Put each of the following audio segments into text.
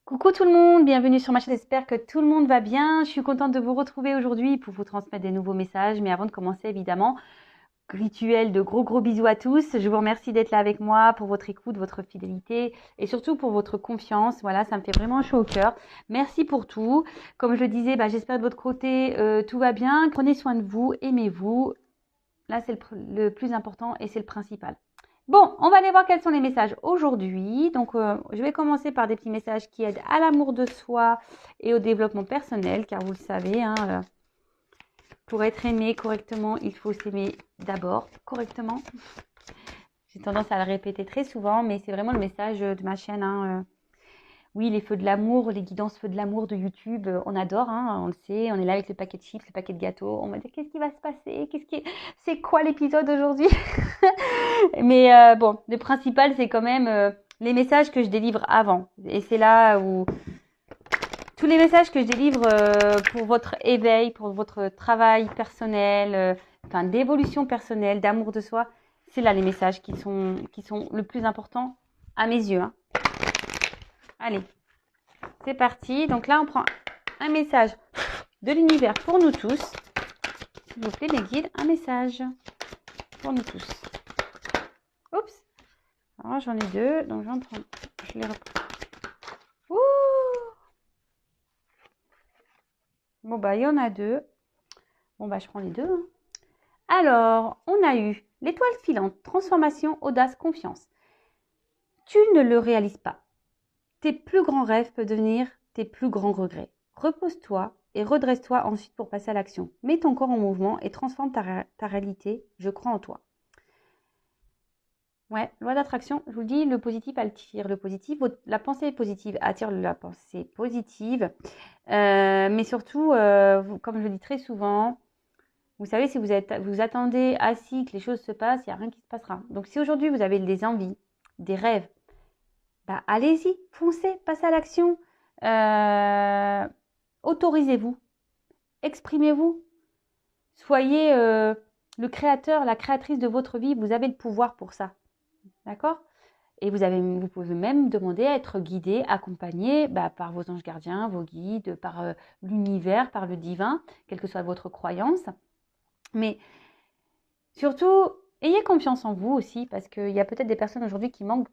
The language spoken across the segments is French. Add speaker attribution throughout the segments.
Speaker 1: Coucou tout le monde, bienvenue sur ma chaîne, j'espère que tout le monde va bien. Je suis contente de vous retrouver aujourd'hui pour vous transmettre des nouveaux messages. Mais avant de commencer, évidemment, rituel de gros bisous à tous. Je vous remercie d'être là avec moi pour votre écoute, votre fidélité et surtout pour votre confiance. Voilà, ça me fait vraiment chaud au cœur. Merci pour tout. Comme je le disais, j'espère de votre côté, tout va bien. Prenez soin de vous, aimez-vous. Là, c'est le plus important et c'est le principal. Bon, on va aller voir quels sont les messages aujourd'hui. Donc, je vais commencer par des petits messages qui aident à l'amour de soi et au développement personnel, car vous le savez, pour être aimé correctement, il faut s'aimer d'abord correctement. J'ai tendance à le répéter très souvent, mais c'est vraiment le message de ma chaîne. Oui, les feux de l'amour, les guidances feux de l'amour de YouTube, on adore, on le sait, on est là avec le paquet de chips, le paquet de gâteaux, on va dire qu'est-ce qui va se passer, c'est quoi l'épisode aujourd'hui? Mais bon, le principal, c'est quand même les messages que je délivre avant. Et c'est là où tous les messages que je délivre pour votre éveil, pour votre travail personnel, d'évolution personnelle, d'amour de soi, c'est là les messages qui sont le plus importants à mes yeux. Allez, c'est parti. Donc là, on prend un message de l'univers pour nous tous. S'il vous plaît, les guides, un message pour nous tous. Oups. Alors, j'en ai deux, donc j'en prends. Je les reprends. Ouh. Bon, il y en a deux. Bon, je prends les deux. Alors, on a eu l'étoile filante, transformation, audace, confiance. Tu ne le réalises pas. Tes plus grands rêves peuvent devenir tes plus grands regrets. Repose-toi et redresse-toi ensuite pour passer à l'action. Mets ton corps en mouvement et transforme ta réalité. Je crois en toi. Ouais, loi d'attraction, je vous le dis, le positif attire le positif. La pensée positive attire la pensée positive. Mais surtout, comme je le dis très souvent, vous savez, si vous attendez assis que les choses se passent, il n'y a rien qui se passera. Donc si aujourd'hui vous avez des envies, des rêves, allez-y, foncez, passez à l'action. Autorisez-vous, exprimez-vous. Soyez le créateur, la créatrice de votre vie. Vous avez le pouvoir pour ça. D'accord ? Et vous pouvez même demander à être guidé, accompagné par vos anges gardiens, vos guides, par l'univers, par le divin, quelle que soit votre croyance. Mais surtout, ayez confiance en vous aussi, parce qu'il y a peut-être des personnes aujourd'hui qui manquent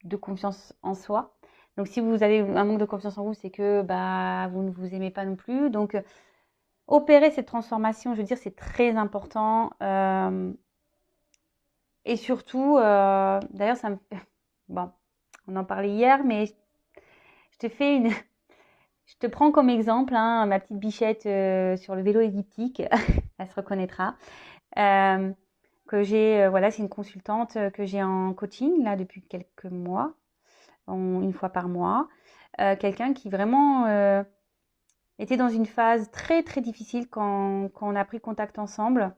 Speaker 1: de confiance en soi. Donc si vous avez un manque de confiance en vous, c'est que vous ne vous aimez pas non plus. Donc opérer cette transformation, je veux dire, c'est très important. Et surtout, d'ailleurs, ça me fait... Bon, on en parlait hier, mais je te prends comme exemple, ma petite bichette sur le vélo elliptique, elle se reconnaîtra. Que j'ai, voilà, c'est une consultante que j'ai en coaching là depuis quelques mois, une fois par mois. Quelqu'un qui vraiment était dans une phase très très difficile quand on a pris contact ensemble.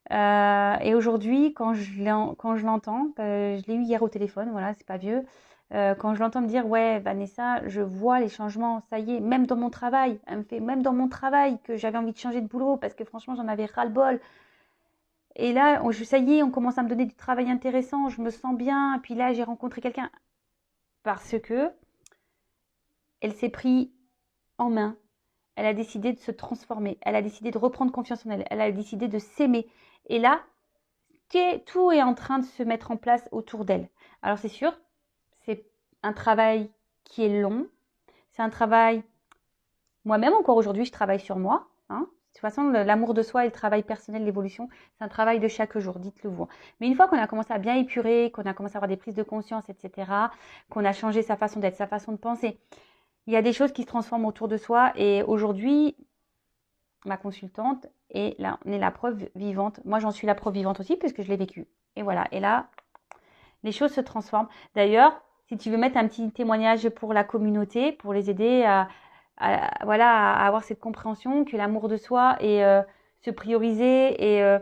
Speaker 1: Et aujourd'hui, quand je l'entends, je l'ai eu hier au téléphone, voilà, c'est pas vieux. Quand je l'entends me dire, ouais, Vanessa, je vois les changements, ça y est, même dans mon travail, elle me fait, même dans mon travail, que j'avais envie de changer de boulot parce que franchement, j'en avais ras-le-bol. Et là, ça y est, on commence à me donner du travail intéressant, je me sens bien. Et puis là, j'ai rencontré quelqu'un parce que elle s'est pris en main. Elle a décidé de se transformer. Elle a décidé de reprendre confiance en elle. Elle a décidé de s'aimer. Et là, tout est en train de se mettre en place autour d'elle. Alors c'est sûr, c'est un travail qui est long. C'est un travail... Moi-même, encore aujourd'hui, je travaille sur moi. De toute façon, l'amour de soi et le travail personnel, l'évolution, c'est un travail de chaque jour, dites-le vous. Mais une fois qu'on a commencé à bien épurer, qu'on a commencé à avoir des prises de conscience, etc., qu'on a changé sa façon d'être, sa façon de penser, il y a des choses qui se transforment autour de soi. Et aujourd'hui, ma consultante est la preuve vivante. Moi, j'en suis la preuve vivante aussi, puisque je l'ai vécu. Et voilà. Et là, les choses se transforment. D'ailleurs, si tu veux mettre un petit témoignage pour la communauté, pour les aider à avoir cette compréhension que l'amour de soi et se prioriser et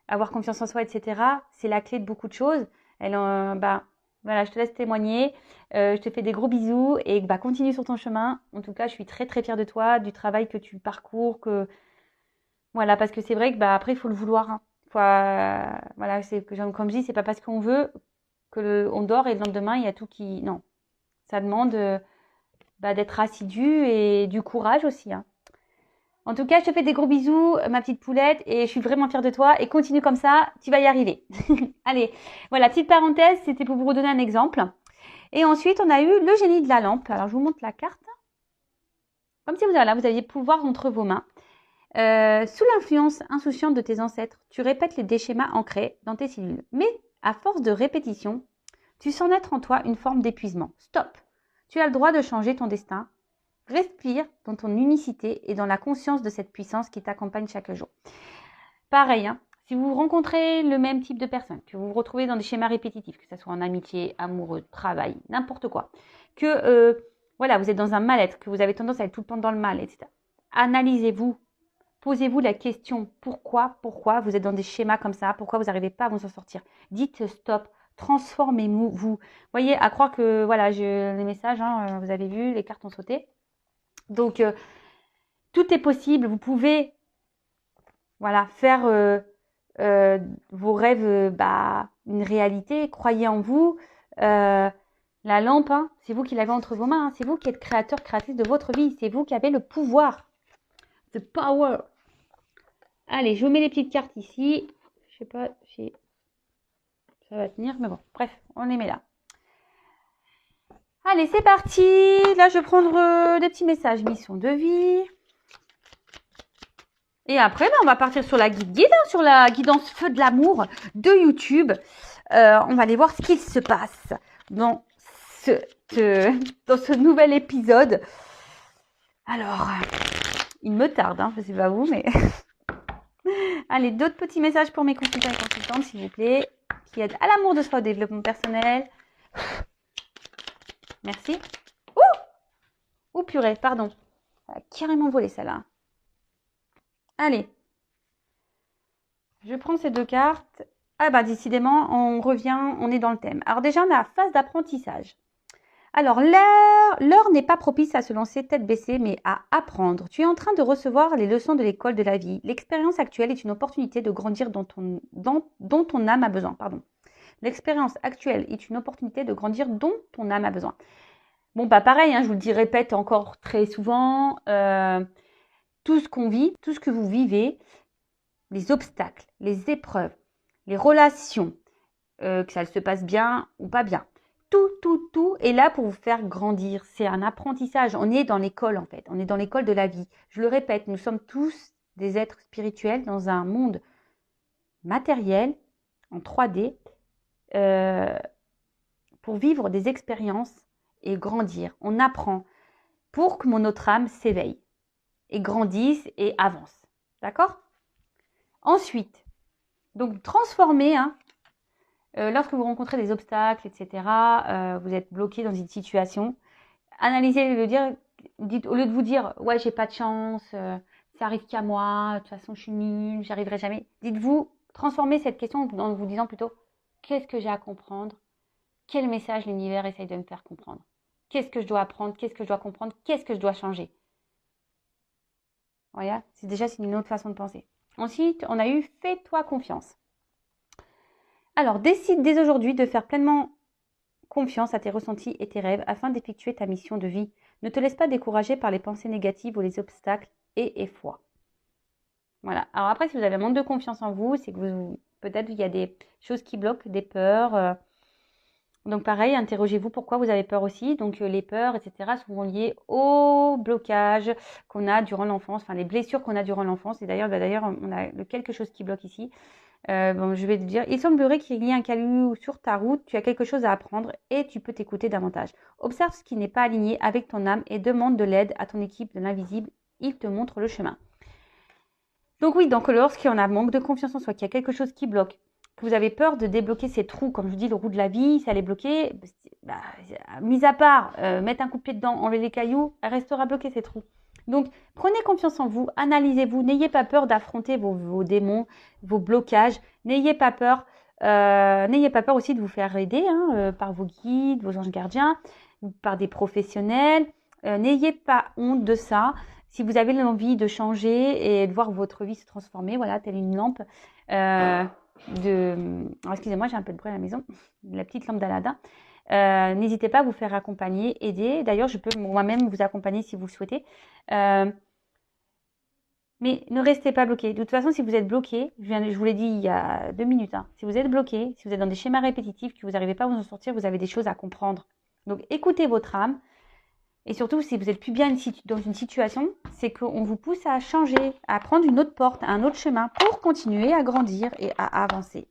Speaker 1: avoir confiance en soi, etc., c'est la clé de beaucoup de choses. Voilà, je te laisse témoigner. Je te fais des gros bisous et continue sur ton chemin. En tout cas, je suis très très fière de toi, du travail que tu parcours, voilà, parce que c'est vrai que après il faut le vouloir. Voilà, c'est comme je dis, c'est pas parce qu'on veut on dort et le lendemain il y a tout qui. Non, ça demande d'être assidu et du courage aussi, hein. En tout cas, je te fais des gros bisous, ma petite poulette, et je suis vraiment fière de toi. Et continue comme ça, tu vas y arriver. Allez, voilà, petite parenthèse, c'était pour vous redonner un exemple. Et ensuite, on a eu le génie de la lampe. Alors, je vous montre la carte. Comme si vous aviez pouvoir entre vos mains. Sous l'influence insouciante de tes ancêtres, tu répètes des schémas ancrés dans tes cellules. Mais à force de répétition, tu sens naître en toi une forme d'épuisement. Stop. Tu as le droit de changer ton destin. Respire dans ton unicité et dans la conscience de cette puissance qui t'accompagne chaque jour. Pareil, hein, si vous rencontrez le même type de personne, que vous vous retrouvez dans des schémas répétitifs, que ce soit en amitié, amoureux, travail, n'importe quoi, que voilà, vous êtes dans un mal-être, que vous avez tendance à être tout le temps dans le mal, etc. Analysez-vous, posez-vous la question pourquoi vous êtes dans des schémas comme ça, pourquoi vous n'arrivez pas à vous en sortir. Dites stop, transformez-vous. Vous voyez, à croire que voilà, les messages, hein, vous avez vu, les cartes ont sauté. Donc, tout est possible. Vous pouvez voilà, faire vos rêves une réalité. Croyez en vous. La lampe, hein, c'est vous qui l'avez entre vos mains. Hein. C'est vous qui êtes créateur, créatrice de votre vie. C'est vous qui avez le pouvoir. The power. Allez, je vous mets les petites cartes ici. Je sais pas si ça va tenir, mais bon, bref, on les met là. Allez, c'est parti. Là, je vais prendre des petits messages mission de vie. Et après, on va partir sur la guide, hein, sur la guidance feu de l'amour de YouTube. On va aller voir ce qu'il se passe dans ce nouvel épisode. Alors, il me tarde, hein, je ne sais pas vous, mais... Allez, d'autres petits messages pour mes consultants et consultantes, s'il vous plaît, qui aident à l'amour de soi, au développement personnel. Merci. Ouh, purée, pardon. Ça a carrément volé, celle-là. Allez. Je prends ces deux cartes. Ah décidément, on est dans le thème. Alors déjà, on a la phase d'apprentissage. Alors, l'heure n'est pas propice à se lancer tête baissée, mais à apprendre. Tu es en train de recevoir les leçons de l'école de la vie. L'expérience actuelle est une opportunité de grandir dont ton âme a besoin. L'expérience actuelle est une opportunité de grandir dont ton âme a besoin. Bon, pareil, hein, je vous le répète encore très souvent. Tout ce qu'on vit, tout ce que vous vivez, les obstacles, les épreuves, les relations, que ça se passe bien ou pas bien. Tout est là pour vous faire grandir. C'est un apprentissage. On est dans l'école en fait. On est dans l'école de la vie. Je le répète, nous sommes tous des êtres spirituels dans un monde matériel, en 3D, pour vivre des expériences et grandir. On apprend pour que notre âme s'éveille et grandisse et avance. D'accord ? Ensuite, donc transformer, hein, lorsque vous rencontrez des obstacles, etc., vous êtes bloqué dans une situation, analysez le dire, dites, au lieu de vous dire « ouais, j'ai pas de chance, ça arrive qu'à moi, de toute façon, je suis nulle, j'y arriverai jamais », dites-vous, transformez cette question en vous disant plutôt « qu'est-ce que j'ai à comprendre ? Quel message l'univers essaye de me faire comprendre ? Qu'est-ce que je dois apprendre ? Qu'est-ce que je dois comprendre ? Qu'est-ce que je dois changer ?» Voilà, c'est une autre façon de penser. Ensuite, on a eu « fais-toi confiance ». Alors, décide dès aujourd'hui de faire pleinement confiance à tes ressentis et tes rêves afin d'effectuer ta mission de vie. Ne te laisse pas décourager par les pensées négatives ou les obstacles et aie foi. Voilà. Alors après, si vous avez un manque de confiance en vous, c'est que peut-être il y a des choses qui bloquent, des peurs. Donc pareil, interrogez-vous pourquoi vous avez peur aussi. Donc les peurs, etc. sont liées au blocage qu'on a durant l'enfance, enfin les blessures qu'on a durant l'enfance. Et d'ailleurs, on a quelque chose qui bloque ici. Je vais te dire, il semblerait qu'il y ait un caillou sur ta route, tu as quelque chose à apprendre et tu peux t'écouter davantage. Observe ce qui n'est pas aligné avec ton âme et demande de l'aide à ton équipe de l'invisible, il te montre le chemin. Donc oui, lorsqu'on a manque de confiance en soi, qu'il y a quelque chose qui bloque, que vous avez peur de débloquer ces trous, comme je dis, le roue de la vie, ça allait bloquer, mis à part mettre un coup de pied dedans, enlever les cailloux, elle restera bloquée ces trous. Donc, prenez confiance en vous, analysez-vous, n'ayez pas peur d'affronter vos démons, vos blocages, n'ayez pas peur aussi de vous faire aider par vos guides, vos anges gardiens, par des professionnels. N'ayez pas honte de ça. Si vous avez l'envie de changer et de voir votre vie se transformer, voilà, telle une lampe excusez-moi, j'ai un peu de bruit à la maison, la petite lampe d'Aladin. N'hésitez pas à vous faire accompagner, aider. D'ailleurs, je peux moi-même vous accompagner si vous le souhaitez. Mais ne restez pas bloqué. De toute façon, si vous êtes bloqué, je vous l'ai dit il y a 2 minutes, hein, si vous êtes bloqué, si vous êtes dans des schémas répétitifs, que vous n'arrivez pas à vous en sortir, vous avez des choses à comprendre. Donc, écoutez votre âme. Et surtout, si vous êtes plus bien dans une situation, c'est qu'on vous pousse à changer, à prendre une autre porte, un autre chemin pour continuer à grandir et à avancer.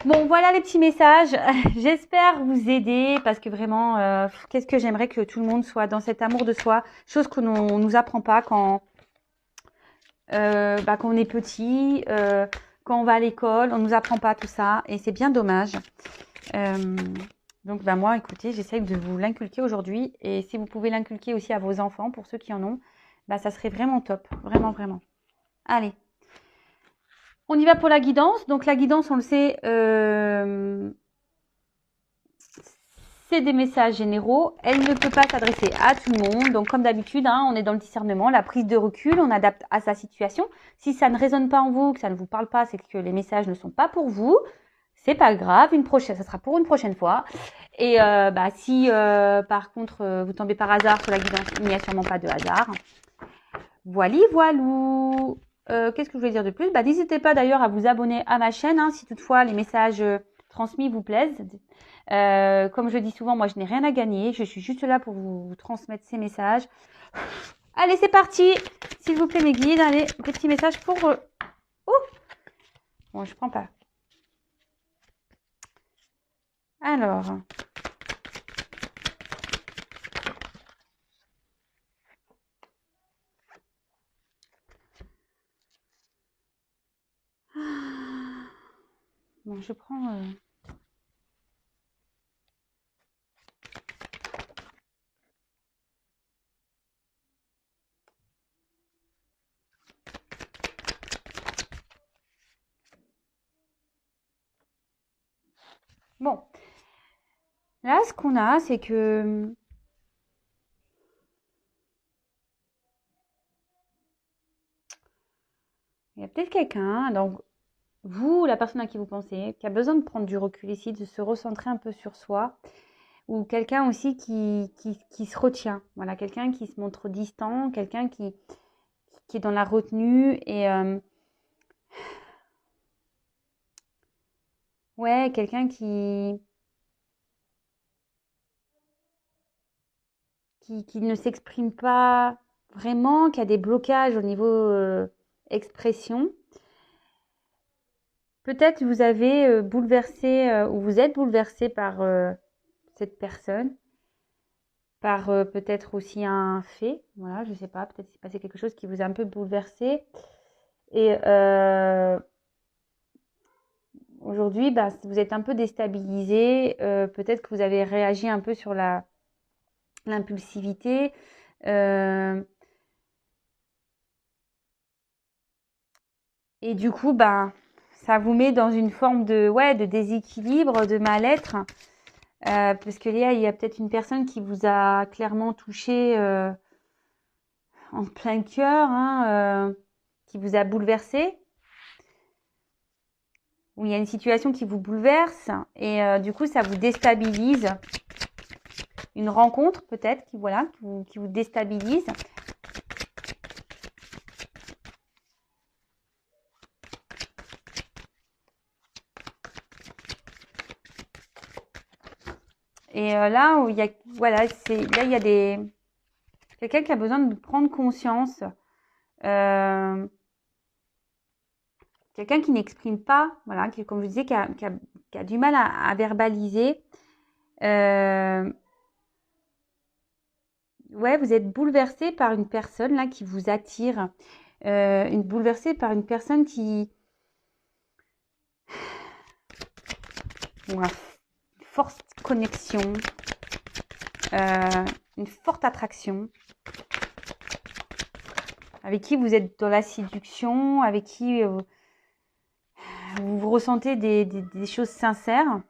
Speaker 1: Bon, voilà les petits messages. J'espère vous aider parce que vraiment, qu'est-ce que j'aimerais que tout le monde soit dans cet amour de soi, chose qu'on ne nous apprend pas quand on est petit, quand on va à l'école, on ne nous apprend pas tout ça et c'est bien dommage. Donc moi, écoutez, j'essaie de vous l'inculquer aujourd'hui et si vous pouvez l'inculquer aussi à vos enfants, pour ceux qui en ont, ça serait vraiment top, vraiment, vraiment. Allez, on y va pour la guidance. Donc la guidance, on le sait, c'est des messages généraux. Elle ne peut pas s'adresser à tout le monde. Donc comme d'habitude, hein, on est dans le discernement, la prise de recul, on adapte à sa situation. Si ça ne résonne pas en vous, que ça ne vous parle pas, c'est que les messages ne sont pas pour vous. C'est pas grave, ça sera pour une prochaine fois. Et si par contre vous tombez par hasard sur la guidance, il n'y a sûrement pas de hasard. Voilou. Qu'est-ce que je voulais dire de plus? N'hésitez pas d'ailleurs à vous abonner à ma chaîne, hein, si toutefois les messages transmis vous plaisent. Comme je dis souvent, moi je n'ai rien à gagner, je suis juste là pour vous transmettre ces messages. Allez, c'est parti. S'il vous plaît mes guides, allez, petit message pour... Bon, je prends pas. Alors, bon, je prends... Bon, là, ce qu'on a, c'est que... Il y a peut-être quelqu'un, donc vous, la personne à qui vous pensez, qui a besoin de prendre du recul ici, de se recentrer un peu sur soi, ou quelqu'un aussi qui se retient. Voilà, quelqu'un qui se montre distant, quelqu'un qui est dans la retenue et... ouais, quelqu'un qui ne s'exprime pas vraiment, qui a des blocages au niveau expression. Peut-être vous avez bouleversé ou vous êtes bouleversé par cette personne, par peut-être aussi un fait. Voilà, je sais pas, peut-être s'est passé quelque chose qui vous a un peu bouleversé. Et aujourd'hui, vous êtes un peu déstabilisé. Peut-être que vous avez réagi un peu sur l'impulsivité. Et du coup, ça vous met dans une forme de déséquilibre, de mal-être. Parce que Léa, il y a peut-être une personne qui vous a clairement touché en plein cœur, hein, qui vous a bouleversé. Ou il y a une situation qui vous bouleverse et du coup, ça vous déstabilise. Une rencontre peut-être qui vous déstabilise. Et là, où il y a, voilà, là, il y a quelqu'un qui a besoin de prendre conscience. Quelqu'un qui n'exprime pas, voilà, comme je disais, qui a du mal à verbaliser. Ouais, vous êtes bouleversé par une personne là qui vous attire. Bouleversé par une personne qui... Bon, une forte connexion, une forte attraction, avec qui vous êtes dans la séduction, avec qui vous ressentez des choses sincères.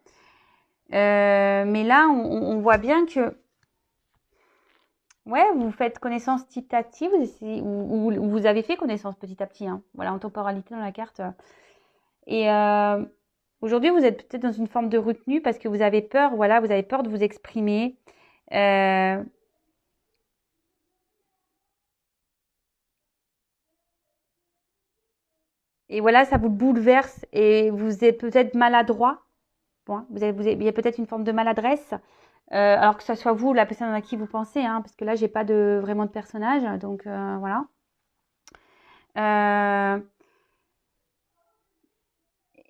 Speaker 1: Mais là, on voit bien que ouais, vous faites connaissance petit à petit, ou vous avez fait connaissance petit à petit, hein, voilà, en temporalité dans la carte. Et Aujourd'hui, vous êtes peut-être dans une forme de retenue parce que vous avez peur, voilà, vous avez peur de vous exprimer. Euh, et voilà, ça vous bouleverse et vous êtes peut-être maladroit. Bon, il y a peut-être une forme de maladresse. Alors que ce soit vous ou la personne à qui vous pensez, hein, parce que là, j'ai pas vraiment de personnage, donc voilà. Euh,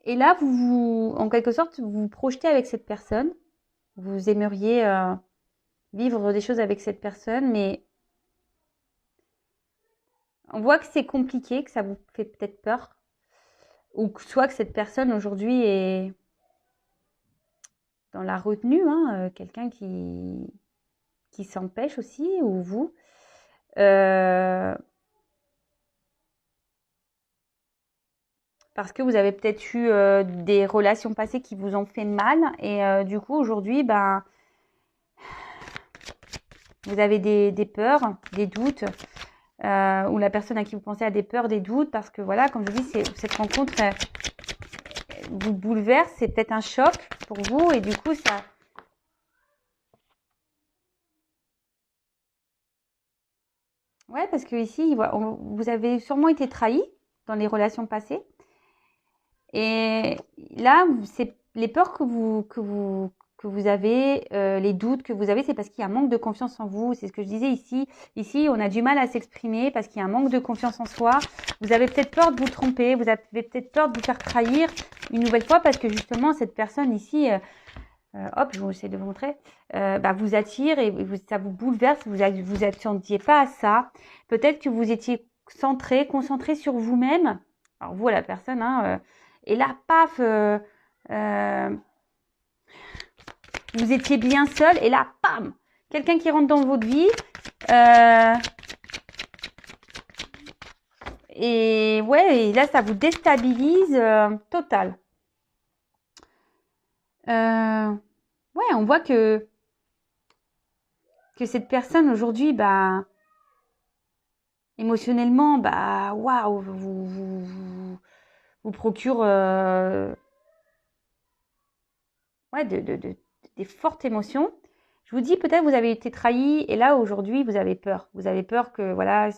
Speaker 1: et là, en quelque sorte, vous vous projetez avec cette personne. Vous aimeriez vivre des choses avec cette personne, mais on voit que c'est compliqué, que ça vous fait peut-être peur, ou que soit que cette personne aujourd'hui est dans la retenue, hein, quelqu'un qui s'empêche aussi, ou vous. Euh, Parce que vous avez peut-être eu des relations passées qui vous ont fait mal, et du coup, aujourd'hui, ben, vous avez des peurs, des doutes, ou la personne à qui vous pensez a des peurs, des doutes, parce que voilà, comme je dis, cette rencontre vous bouleverse, c'est peut-être un choc pour vous, et du coup, ça. Ouais, parce que ici, vous avez sûrement été trahi dans les relations passées. Et là, c'est les peurs que vous avez, les doutes que vous avez, c'est parce qu'il y a un manque de confiance en vous. C'est ce que je disais ici. Ici, on a du mal à s'exprimer parce qu'il y a un manque de confiance en soi. Vous avez peut-être peur de vous tromper. Vous avez peut-être peur de vous faire trahir une nouvelle fois parce que justement, cette personne ici, hop, je vais essayer de vous montrer, bah, vous attire et ça vous bouleverse. Vous attendiez pas à ça. Peut-être que vous étiez concentré sur vous-même. Alors vous, la personne, hein, et là, paf, euh, vous étiez bien seul et là, pam, quelqu'un qui rentre dans votre vie. euh, et ouais, et là, ça vous déstabilise total. Ouais, on voit que cette personne aujourd'hui, bah, émotionnellement, bah, waouh, vous procure ouais, des fortes émotions. Je vous dis, peut-être vous avez été trahi et là, aujourd'hui, vous avez peur. Vous avez peur que, voilà,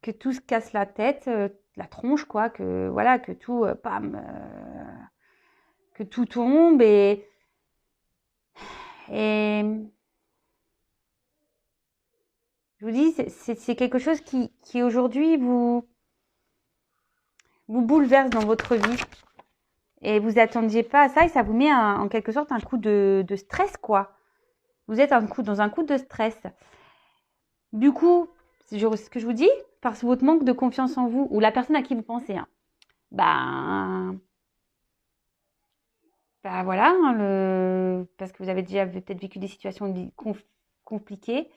Speaker 1: que tout se casse la tête, la tronche, quoi, que, voilà, que tout, pam, que tout tombe et je vous dis, c'est quelque chose qui aujourd'hui vous bouleverse dans votre vie et vous attendiez pas à ça et ça vous met en quelque sorte un coup de stress, quoi. Vous êtes dans un coup de stress. Du coup, ce que je vous dis, parce que votre manque de confiance en vous ou la personne à qui vous pensez, hein, ben, bah voilà, hein, parce que vous avez déjà peut-être vécu des situations compliquées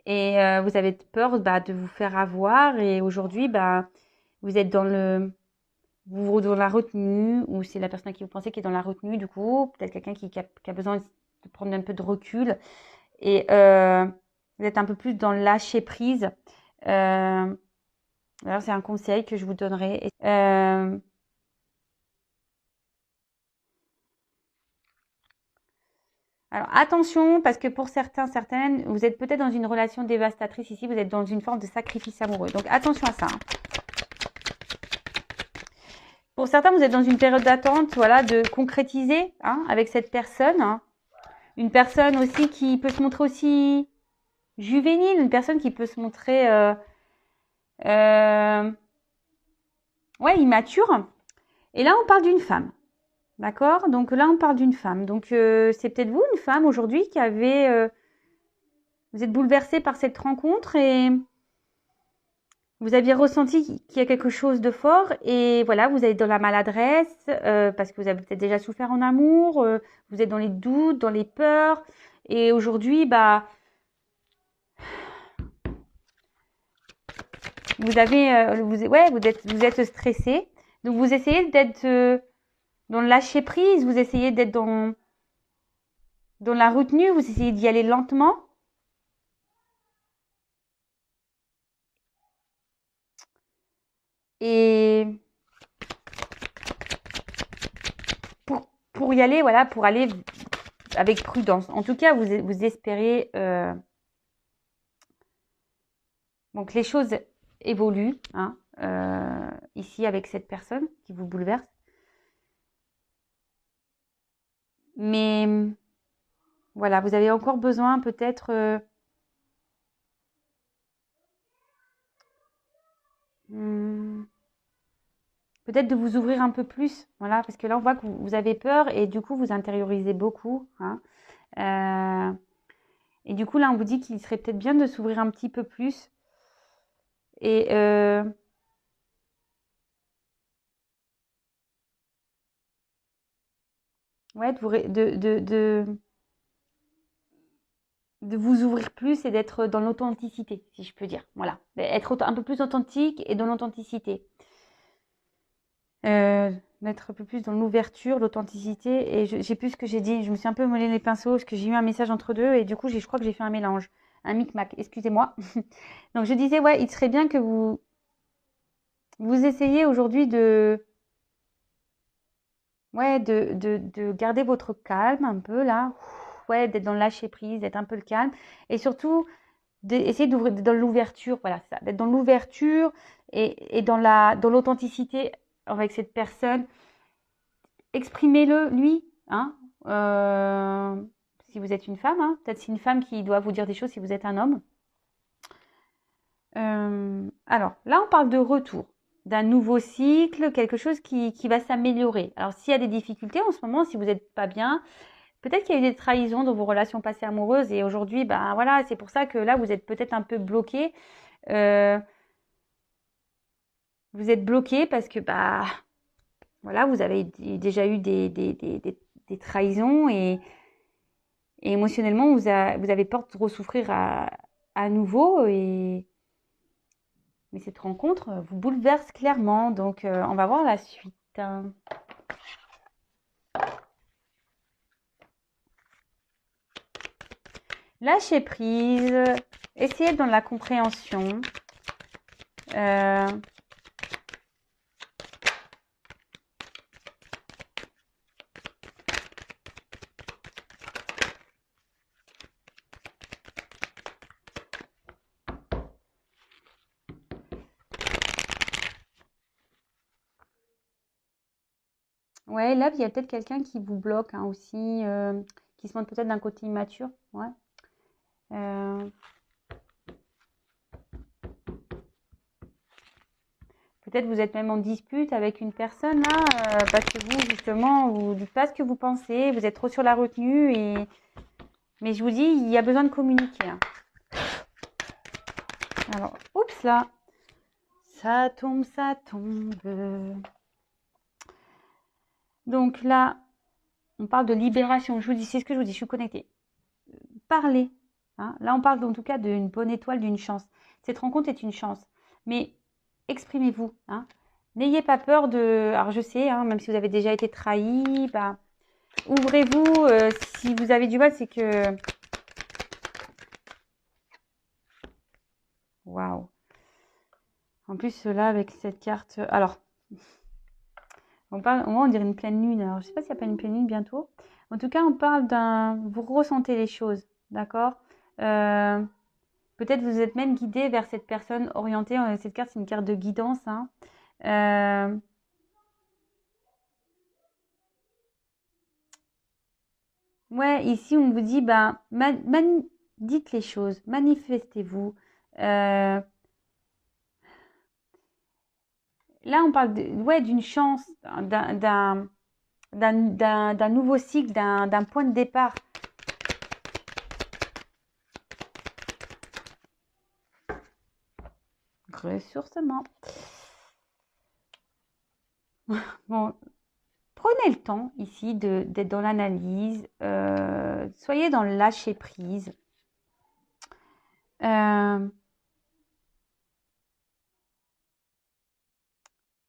Speaker 1: et vous avez peur bah, de vous faire avoir et aujourd'hui, bah, vous êtes dans la retenue ou c'est la personne à qui vous pensez qui est dans la retenue du coup, peut-être quelqu'un qui a besoin de prendre un peu de recul et vous êtes un peu plus dans le lâcher prise. Euh, alors c'est un conseil que je vous donnerai. Alors attention, parce que pour certaines, vous êtes peut-être dans une relation dévastatrice ici, vous êtes dans une forme de sacrifice amoureux. Donc attention à ça, hein. Pour certains, vous êtes dans une période d'attente, voilà, de concrétiser hein, avec cette personne, hein. Une personne aussi qui peut se montrer aussi juvénile, une personne qui peut se montrer euh, ouais, immature. Et là, on parle d'une femme. D'accord. Donc là, on parle d'une femme. Donc c'est peut-être vous, une femme aujourd'hui, qui avait... vous êtes bouleversée par cette rencontre et vous aviez ressenti qu'il y a quelque chose de fort et voilà, vous êtes dans la maladresse parce que vous avez peut-être déjà souffert en amour, vous êtes dans les doutes, dans les peurs et aujourd'hui, bah, vous êtes stressé. Donc vous essayez d'être dans le lâcher prise, vous essayez d'être dans la retenue, vous essayez d'y aller lentement. Et pour y aller, voilà, pour aller avec prudence. En tout cas, vous espérez... donc, les choses évoluent, hein, ici, avec cette personne qui vous bouleverse. Mais, voilà, vous avez encore besoin peut-être... peut-être de vous ouvrir un peu plus, voilà, parce que là, on voit que vous avez peur et du coup, vous intériorisez beaucoup, hein. Et du coup, là, on vous dit qu'il serait peut-être bien de s'ouvrir un petit peu plus et ouais, de vous ouvrir plus et d'être dans l'authenticité, si je peux dire. Voilà, être un peu plus authentique et dans l'authenticité. D'être un peu plus dans l'ouverture, l'authenticité. Et j'ai plus ce que j'ai dit. Je me suis un peu mêlé les pinceaux parce que j'ai eu un message entre deux et du coup, je crois que j'ai fait un mélange, un micmac. Excusez-moi. Donc, je disais, ouais, il serait bien que vous essayiez aujourd'hui ouais, de garder votre calme un peu là. Ouais, d'être dans le lâcher prise, d'être un peu le calme. Et surtout, d'essayer d'ouvrir dans l'ouverture. Voilà, ça. D'être dans l'ouverture et dans l'authenticité avec cette personne. Exprimez-le, lui, hein. Si vous êtes une femme, hein. Peut-être c'est une femme qui doit vous dire des choses si vous êtes un homme. Alors, là, on parle de retour, d'un nouveau cycle, quelque chose qui va s'améliorer. Alors, s'il y a des difficultés en ce moment, si vous n'êtes pas bien, peut-être qu'il y a eu des trahisons dans vos relations passées amoureuses et aujourd'hui, ben voilà, c'est pour ça que là, vous êtes peut-être un peu bloqué. Vous êtes bloqué parce que, bah, voilà, vous avez déjà eu des trahisons et émotionnellement, vous avez peur de ressouffrir à nouveau. Mais cette rencontre vous bouleverse clairement. Donc, on va voir la suite. Lâcher prise. Essayez dans la compréhension. Ouais, là, il y a peut-être quelqu'un qui vous bloque hein, aussi, qui se montre peut-être d'un côté immature. Ouais. Peut-être vous êtes même en dispute avec une personne là, parce que vous, justement, vous dites pas ce que vous pensez, vous êtes trop sur la retenue. Mais je vous dis, il y a besoin de communiquer. Hein. Alors, oups là, ça tombe, ça tombe. Donc là, on parle de libération. Je vous dis, c'est ce que je vous dis, je suis connectée. Parlez. Hein. Là, on parle en tout cas d'une bonne étoile, d'une chance. Cette rencontre est une chance. Mais exprimez-vous. Hein. N'ayez pas peur de... Alors, je sais, hein, même si vous avez déjà été trahi, bah, ouvrez-vous. Si vous avez du mal, c'est que... Waouh. En plus, là, avec cette carte... Alors, au moins, on dirait une pleine lune. Alors, je ne sais pas s'il n'y a pas une pleine lune bientôt. En tout cas, on parle d'un... Vous ressentez les choses, d'accord peut-être vous êtes même guidé vers cette personne orientée. Cette carte, c'est une carte de guidance. Hein. Ouais, ici, on vous dit, ben, dites les choses, manifestez-vous. Là, on parle ouais, d'une chance, d'un nouveau cycle, d'un point de départ. Ressourcement. Bon, prenez le temps ici d'être dans l'analyse. Soyez dans le lâcher prise.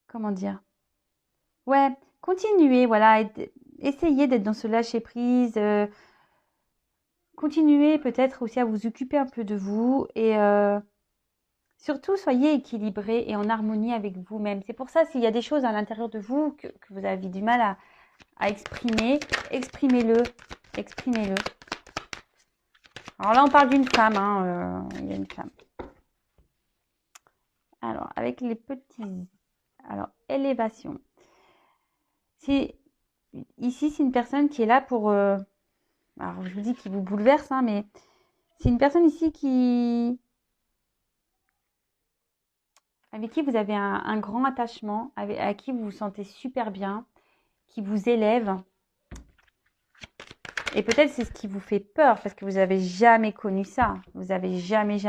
Speaker 1: Comment dire? Ouais, continuez, voilà. Essayez d'être dans ce lâcher prise. Continuez peut-être aussi à vous occuper un peu de vous et surtout soyez équilibré et en harmonie avec vous-même. C'est pour ça s'il y a des choses à l'intérieur de vous que vous avez du mal à exprimer, exprimez-le, exprimez-le. Alors là, on parle d'une femme, hein, il y a une femme. Alors, avec les petits... Alors, élévation. Ici, c'est une personne qui est là pour... alors, je vous dis qu'il vous bouleverse, hein, mais c'est une personne ici avec qui vous avez un grand attachement, à qui vous vous sentez super bien, qui vous élève. Et peut-être c'est ce qui vous fait peur parce que vous n'avez jamais connu ça. Vous n'avez jamais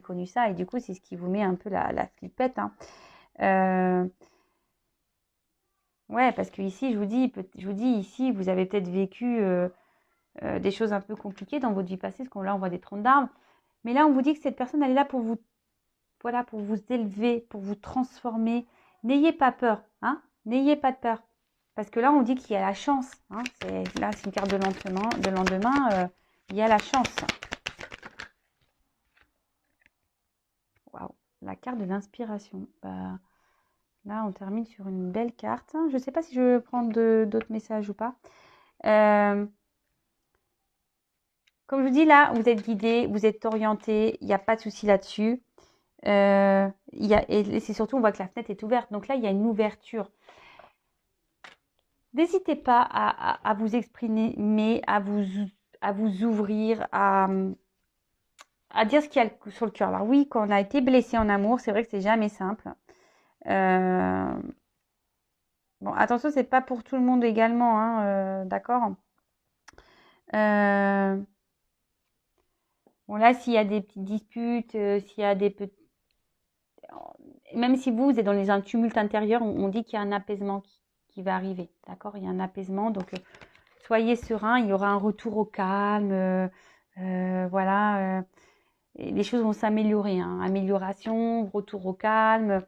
Speaker 1: connu ça. Et du coup, c'est ce qui vous met un peu la flippette. Hein. Ouais, parce que ici, je vous dis ici, vous avez peut-être vécu des choses un peu compliquées dans votre vie passée, parce que là, on voit des troncs d'arbres. Mais là, on vous dit que cette personne, elle est là pour vous, voilà, pour vous élever, pour vous transformer. N'ayez pas peur, hein. N'ayez pas de peur. Parce que là, on dit qu'il y a la chance. Hein. Là, c'est une carte de lendemain. Il y a la chance. Waouh, la carte de l'inspiration. Bah, là, on termine sur une belle carte. Je ne sais pas si je vais prendre d'autres messages ou pas. Comme je vous dis, là, vous êtes guidé, vous êtes orienté. Il n'y a pas de souci là-dessus. Et c'est surtout, on voit que la fenêtre est ouverte. Donc là, il y a une ouverture. N'hésitez pas à vous exprimer, mais à vous ouvrir, à dire ce qu'il y a sur le cœur. Alors oui, quand on a été blessé en amour, c'est vrai que c'est jamais simple. Bon, attention, c'est pas pour tout le monde également, hein, d'accord. Bon là, s'il y a des petites disputes, s'il y a des petits... Même si vous êtes dans un tumulte intérieur, on dit qu'il y a un apaisement qui va arriver, d'accord. Il y a un apaisement, donc soyez serein, il y aura un retour au calme, voilà. Et les choses vont s'améliorer, hein. Amélioration, retour au calme.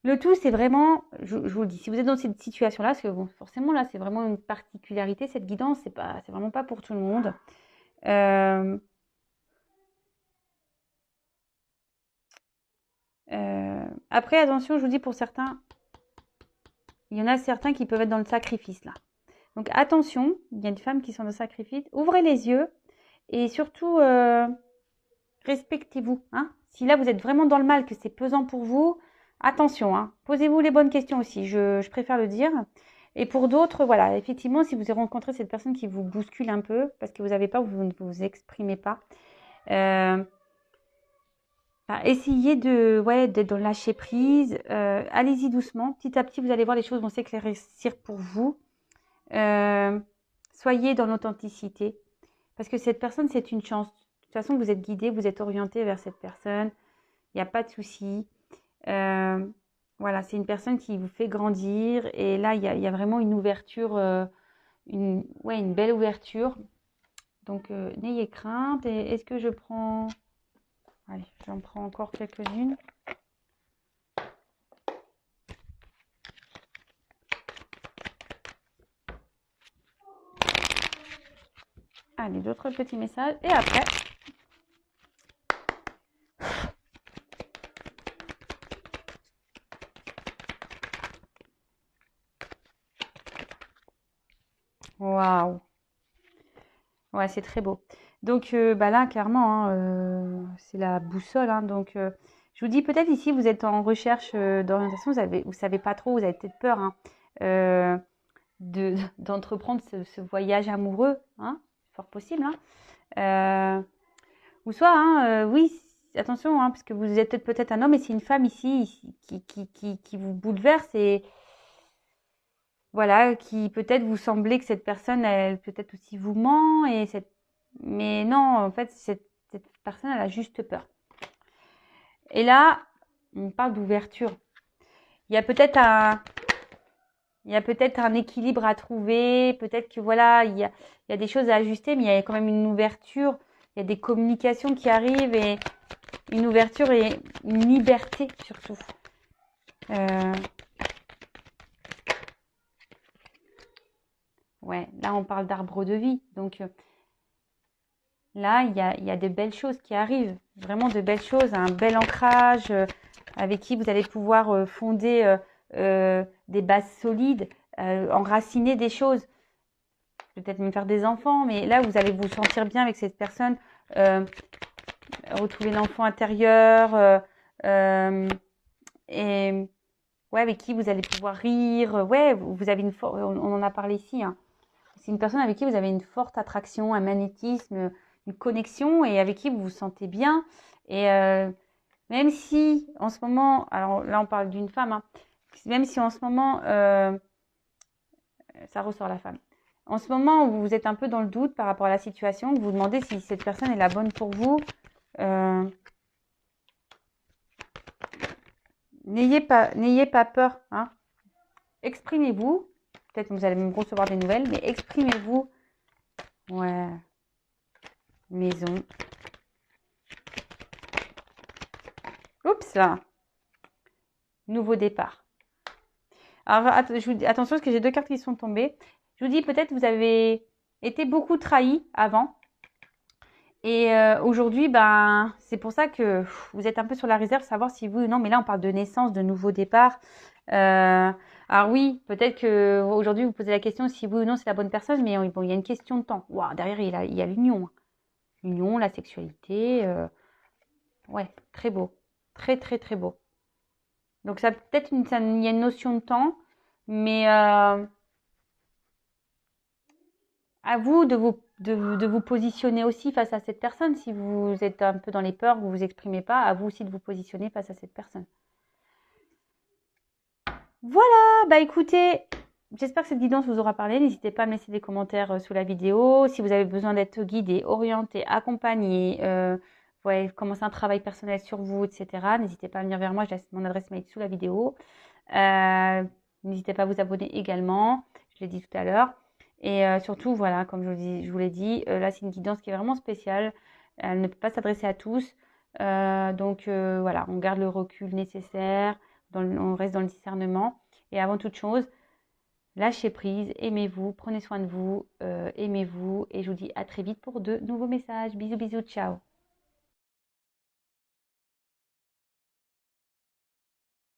Speaker 1: Le tout, c'est vraiment, je vous le dis, si vous êtes dans cette situation-là, parce que bon, forcément, là, c'est vraiment une particularité, cette guidance, c'est vraiment pas pour tout le monde. Après, attention, je vous dis, pour certains, il y en a certains qui peuvent être dans le sacrifice, là. Donc, attention, il y a des femmes qui sont dans le sacrifice. Ouvrez les yeux et surtout, respectez-vous. Hein. Si là, vous êtes vraiment dans le mal, que c'est pesant pour vous, attention. Hein. Posez-vous les bonnes questions aussi, je préfère le dire. Et pour d'autres, voilà, effectivement, si vous avez rencontré cette personne qui vous bouscule un peu, parce que vous avez peur, vous ne vous exprimez pas, essayez d'être dans le lâcher prise. Allez-y doucement. Petit à petit, vous allez voir, les choses vont s'éclaircir pour vous. Soyez dans l'authenticité. Parce que cette personne, c'est une chance. De toute façon, vous êtes guidé, vous êtes orienté vers cette personne. Il n'y a pas de souci. Voilà, c'est une personne qui vous fait grandir. Et là, il y a vraiment une ouverture, une belle ouverture. Donc, n'ayez crainte. Et est-ce que je prends... Allez, j'en prends encore quelques-unes. Allez, d'autres petits messages. Et après... Waouh! Ouais, c'est très beau. Donc là, clairement, hein, c'est la boussole. Hein, donc, je vous dis, peut-être ici, vous êtes en recherche d'orientation, vous savez pas trop, vous avez peut-être peur hein, d'entreprendre ce voyage amoureux, hein, fort possible. Hein, ou soit, hein, oui, attention, hein, parce que vous êtes peut-être un homme et c'est une femme ici qui vous bouleverse et voilà, qui peut-être vous semblez que cette personne, elle peut-être aussi vous ment mais non, en fait, cette personne, elle a juste peur. Et là, on parle d'ouverture. Il y a peut-être un équilibre à trouver. Peut-être que voilà, il y a des choses à ajuster, mais il y a quand même une ouverture. Il y a des communications qui arrivent et une ouverture et une liberté surtout. Ouais, là, on parle d'arbre de vie. Donc, là, il y a de belles choses qui arrivent, vraiment de belles choses, un bel ancrage avec qui vous allez pouvoir fonder des bases solides. enraciner des choses, peut-être même faire des enfants, mais là, vous allez vous sentir bien avec cette personne, retrouver l'enfant intérieur, et ouais, avec qui vous allez pouvoir rire. Ouais, vous avez on en a parlé ici, hein. C'est une personne avec qui vous avez une forte attraction, un magnétisme, une connexion et avec qui vous vous sentez bien. Et même si en ce moment, alors là on parle d'une femme, hein, même si en ce moment, ça ressort la femme. En ce moment où vous êtes un peu dans le doute par rapport à la situation, vous vous demandez si cette personne est la bonne pour vous, n'ayez pas peur, hein. Exprimez-vous. Peut-être que vous allez même recevoir des nouvelles, mais exprimez-vous. Ouais, maison. Oups là. Nouveau départ. Alors, je vous dis, attention parce que j'ai deux cartes qui sont tombées. Je vous dis, peut-être vous avez été beaucoup trahi avant. Et aujourd'hui, ben, c'est pour ça que vous êtes un peu sur la réserve, savoir si oui ou non. Mais là, on parle de naissance, de nouveau départ. Alors oui, peut-être que aujourd'hui vous posez la question si oui ou non c'est la bonne personne, mais bon, il y a une question de temps. Wow, derrière, il y a l'union. L'union, la sexualité. Ouais, très beau. Très, très, très beau. Donc, ça peut-être il y a une notion de temps, mais à vous de vous positionner aussi face à cette personne. Si vous êtes un peu dans les peurs, vous vous exprimez pas, à vous aussi de vous positionner face à cette personne. Voilà, bah écoutez, j'espère que cette guidance vous aura parlé. N'hésitez pas à me laisser des commentaires sous la vidéo. Si vous avez besoin d'être guidé, orienté, accompagné, ouais, commencer un travail personnel sur vous, etc. N'hésitez pas à venir vers moi, je laisse mon adresse mail sous la vidéo. N'hésitez pas à vous abonner également, je l'ai dit tout à l'heure. Et surtout, voilà, comme je vous l'ai dit, là c'est une guidance qui est vraiment spéciale. Elle ne peut pas s'adresser à tous. Donc voilà, on garde le recul nécessaire, on reste dans le discernement. Et avant toute chose, lâchez prise, aimez-vous, prenez soin de vous, aimez-vous. Et je vous dis à très vite pour de nouveaux messages. Bisous, bisous, ciao.